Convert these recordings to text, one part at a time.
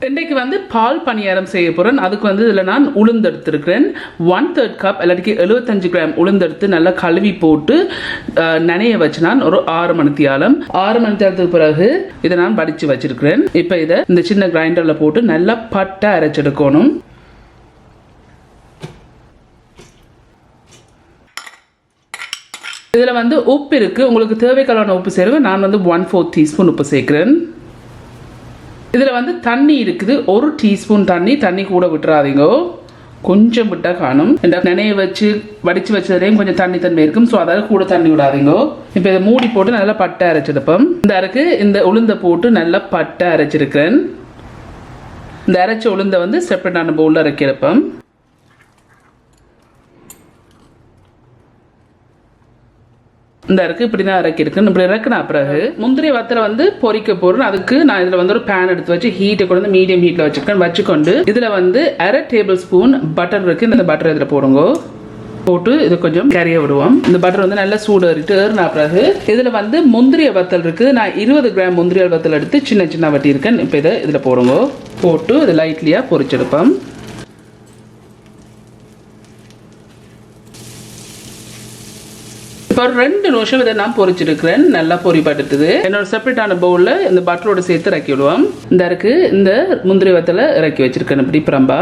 இன்றைக்கு வந்து பால் பணியாரம் செய்ய போகிறேன். அதுக்கு வந்து இதில் நான் உளுந்து எடுத்துருக்கிறேன். 1/3 கப் இல்லாட்டிக்கு 75 கிராம் உளுந்தெடுத்து நல்லா கழுவி போட்டு நனைய வச்சு நான் ஒரு 6 மணித்தியாலத்துக்கு பிறகு இதை நான் வடித்து வச்சிருக்கிறேன். இப்போ இதை இந்த சின்ன கிரைண்டரில் போட்டு நல்லா பட்டை அரைச்செடுக்கணும். இதில் வந்து உப்பு இருக்குது, உங்களுக்கு தேவைக்கான உப்பு சேருவேன். நான் வந்து 1/4 டீஸ்பூன் உப்பு சேர்க்குறேன். இதில் வந்து தண்ணி இருக்குது, 1 டீஸ்பூன் தண்ணி கூட விட்டுறாதீங்க, கொஞ்சம் விட்டால் காணும். நினைய வச்சு வடித்து வச்சதுலேயும் கொஞ்சம் தண்ணி இருக்கும். ஸோ அதாவது கூட தண்ணி விடாதீங்க. இப்போ இதை மூடி போட்டு நல்லா பட்டை அரைச்செடுப்போம். இந்த உளுந்தை போட்டு நல்லா பட்டை அரைச்சிருக்கிறேன். இந்த அரைச்ச உளுந்தை வந்து செப்பரேட்டான பவுலில் இறக்கியிருப்போம். இந்த இருக்கு இப்படி தான் இறக்கிருக்குன்னு இப்படி இறக்குனா பிறகு முந்திரி வத்தலை வந்து பொரிக்க போகிறேன். அதுக்கு நான் இதில் வந்து ஒரு பேன் எடுத்து வச்சு ஹீட்டை கொண்டு வந்து மீடியம் ஹீட்டில் வச்சுக்கொண்டு இதில் வந்து 1/2 டேபிள் ஸ்பூன் பட்டர் இருக்குது. இந்த பட்டர் இதில் போடுங்க. போட்டு இது கொஞ்சம் கறிய விடுவோம். இந்த பட்டர் வந்து நல்லா ஏறினா பிறகு இதில் வந்து முந்திரிய வத்தல் இருக்குது. நான் 20 கிராம் முந்திரிய வத்தல் எடுத்து சின்ன வட்டியிருக்கேன். இப்போ இதில் போடுங்க. போட்டு இது லைட்லியாக பொரிச்செடுப்போம். இப்போ 2 நிமிஷம் இதை நான் பொரிச்சிருக்கிறேன். நல்லா பொரிப்பட்டுது. என்னோட செப்பரேட்டான பவுலில் இந்த பட்டரோட சேர்த்து இறக்கி விடுவோம். இந்த முந்திரி வத்தலை இறக்கி வச்சிருக்கேன் இப்படி பிரம்பா.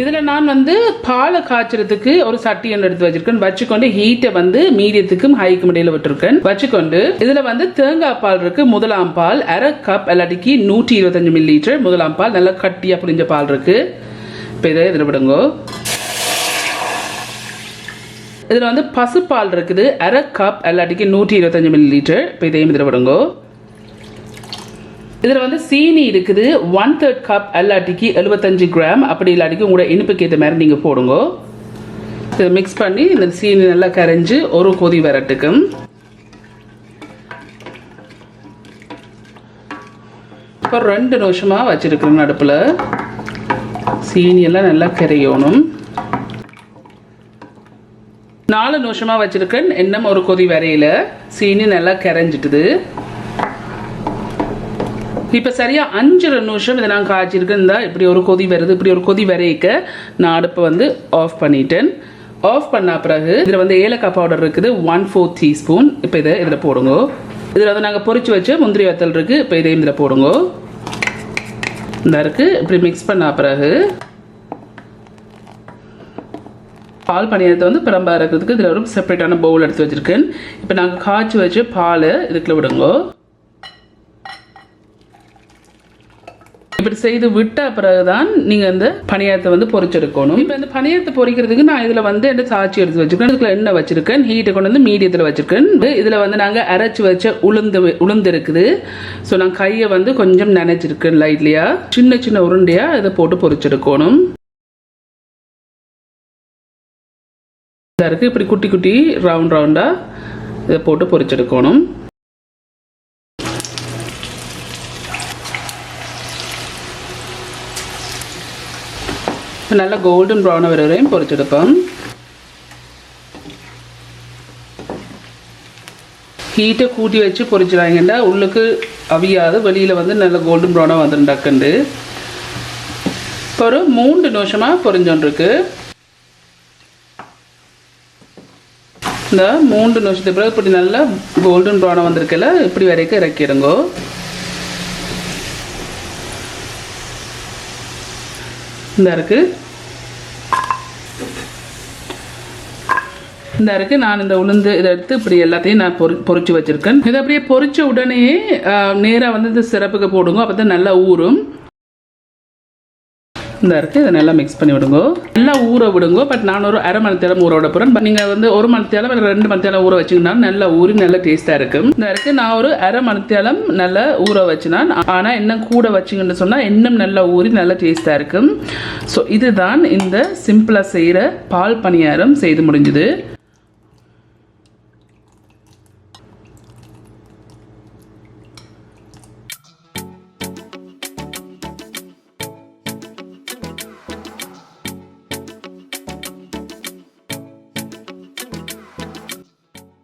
இதில் நான் வந்து பாலை காய்ச்சறதுக்கு ஒரு சட்டி எண்ணெய் எடுத்து வச்சிருக்கேன். வச்சுக்கொண்டு ஹீட்டை வந்து மீடியத்துக்கும் ஹைக்கும் இடையில விட்டுருக்கேன். வச்சுக்கொண்டு இதில் வந்து தேங்காய் பால் இருக்கு. முதலாம் பால் 1/2 கப் இல்லாட்டிக்கு 125 மில்லிலிட்டர் முதலாம் பால் நல்லா கட்டியாக புரிஞ்ச பால் இருக்கு. இப்போ இதில் விடுங்க. இதில் வந்து பசுப்பால் இருக்குது 1/2 கப் இல்லாட்டிக்கு 125 மில்லிலிட்டர். இப்போ இதையும் இதில் விடுங்க. இதில் வந்து சீனி இருக்குது 1/3 கப் இல்லாட்டிக்கு 75 கிராம். அப்படி இல்லாட்டிக்கு உங்களோட இனிப்புக்கு ஏற்ற மாதிரி நீங்கள் போடுங்க. இதை மிக்ஸ் பண்ணி இந்த சீனி நல்லா கரைஞ்சி ஒரு கொதி வரட்டுக்கும். இப்போ 2 நிமிஷமாக வச்சிருக்கிறேன் அடுப்பில். சீனி எல்லாம் நல்லா கரையணும். 4 நிமிஷமாக வச்சிருக்கேன். இன்னும் ஒரு கொதி வரையில் சீனி நல்லா கரைஞ்சிட்டுது. இப்போ சரியாக 5 நிமிஷம் இதை நான் காய்ச்சிருக்கேன். இப்படி ஒரு கொதி வருது. இப்படி ஒரு கொதி வரைக்க நான் அடுப்பை வந்து ஆஃப் பண்ணிட்டேன். ஆஃப் பண்ண பிறகு இதில் வந்து ஏலக்காய் பவுடர் இருக்குது 1/4 டீஸ்பூன். இப்போ இதில் போடுங்க. இதில் வந்து நாங்கள் பொரிச்சு வச்ச முந்திரி வத்தல் இருக்குது. இப்போ இதையும் இதில் போடுங்க. இந்த இருக்குது இப்படி மிக்ஸ் பண்ண பிறகு பால் பணியாரத்தை வந்து பிரம்பா இருக்கிறதுக்கு இதில் ஒரு செப்பரேட்டான பவுல் எடுத்து வச்சுருக்கேன். இப்போ நாங்கள் காய்ச்சி வச்சு பால் இதுக்குள்ள விடுங்க. இப்படி செய்து விட்ட பிறகுதான் நீங்கள் இந்த பணியாரத்தை வந்து பொரிச்செடுக்கணும். இப்போ இந்த பணியாரத்தை பொரிக்கிறதுக்கு நான் இதில் வந்து என்ன சாச்சி எடுத்து வச்சுருக்கேன். இதுக்குள்ள எண்ணெய் வச்சுருக்கேன். ஹீட்டை கொண்டு வந்து மீடியத்தில் வச்சுருக்கேன். இதில் வந்து நாங்கள் அரைச்சி வச்ச உளுந்து இருக்குது. ஸோ நான் கையை வந்து கொஞ்சம் நினைச்சிருக்கேன் லைட்லியாக. சின்ன உருண்டையாக இதை போட்டு பொரிச்செடுக்கணும். இருக்கு இப்படி குட்டி ரவுண்டா இதை போட்டு பொரிச்செடுக்கணும். நல்லா கோல்டன் ப்ரௌன் வர வரையும் பொரிச்செடுப்போம். ஹீட்டை கூட்டி வச்சு பொரிச்சிடாங்கன்னா உள்ளுக்கு அவியாது, வெளியில் வந்து நல்ல கோல்டன் ப்ரௌனாக வந்துடும் டக்குண்டு. இப்போ ஒரு 3 நிமிஷமாக பொரிஞ்சோன்ருக்கு. இந்த 3 நிமிஷத்துக்கு பிறகு இப்படி நல்லா கோல்டன் ப்ரௌனாக வந்திருக்கல இப்படி வரைக்கும் இறக்கிடுங்க. இந்த இருக்கு நான் இந்த உளுந்து இதை எடுத்து இப்படி எல்லாத்தையும் நான் பொரிச்சு வச்சிருக்கேன். இதை அப்படியே பொரிச்ச உடனே நேராக வந்து இந்த சிறப்புக்கு போடுங்க. அப்போ தான் நல்லா ஊறும். இந்த இருக்கு இதை நல்லா மிக்ஸ் பண்ணி விடுங்க. நல்லா ஊற விடுங்க. பட் நான் ஒரு 1/2 மணித்தேரம் ஊற விட போகிறேன். பட் நீங்கள் வந்து 1 மணித்தேரம் 2 மணித்தேரம் ஊற வச்சிங்கன்னா நல்லா ஊறி நல்லா டேஸ்ட்டாக இருக்கும். இந்த இருக்கு நான் ஒரு 1/2 மணித்தேரம் நல்லா ஊற வச்சுனான். ஆனால் இன்னும் கூட வச்சிங்கன்னு சொன்னால் இன்னும் நல்லா ஊறி நல்லா டேஸ்ட்டாக இருக்கும். ஸோ இதுதான் இந்த சிம்பிளாக செய்கிற பால் பணியாரம் செய்து முடிஞ்சுது.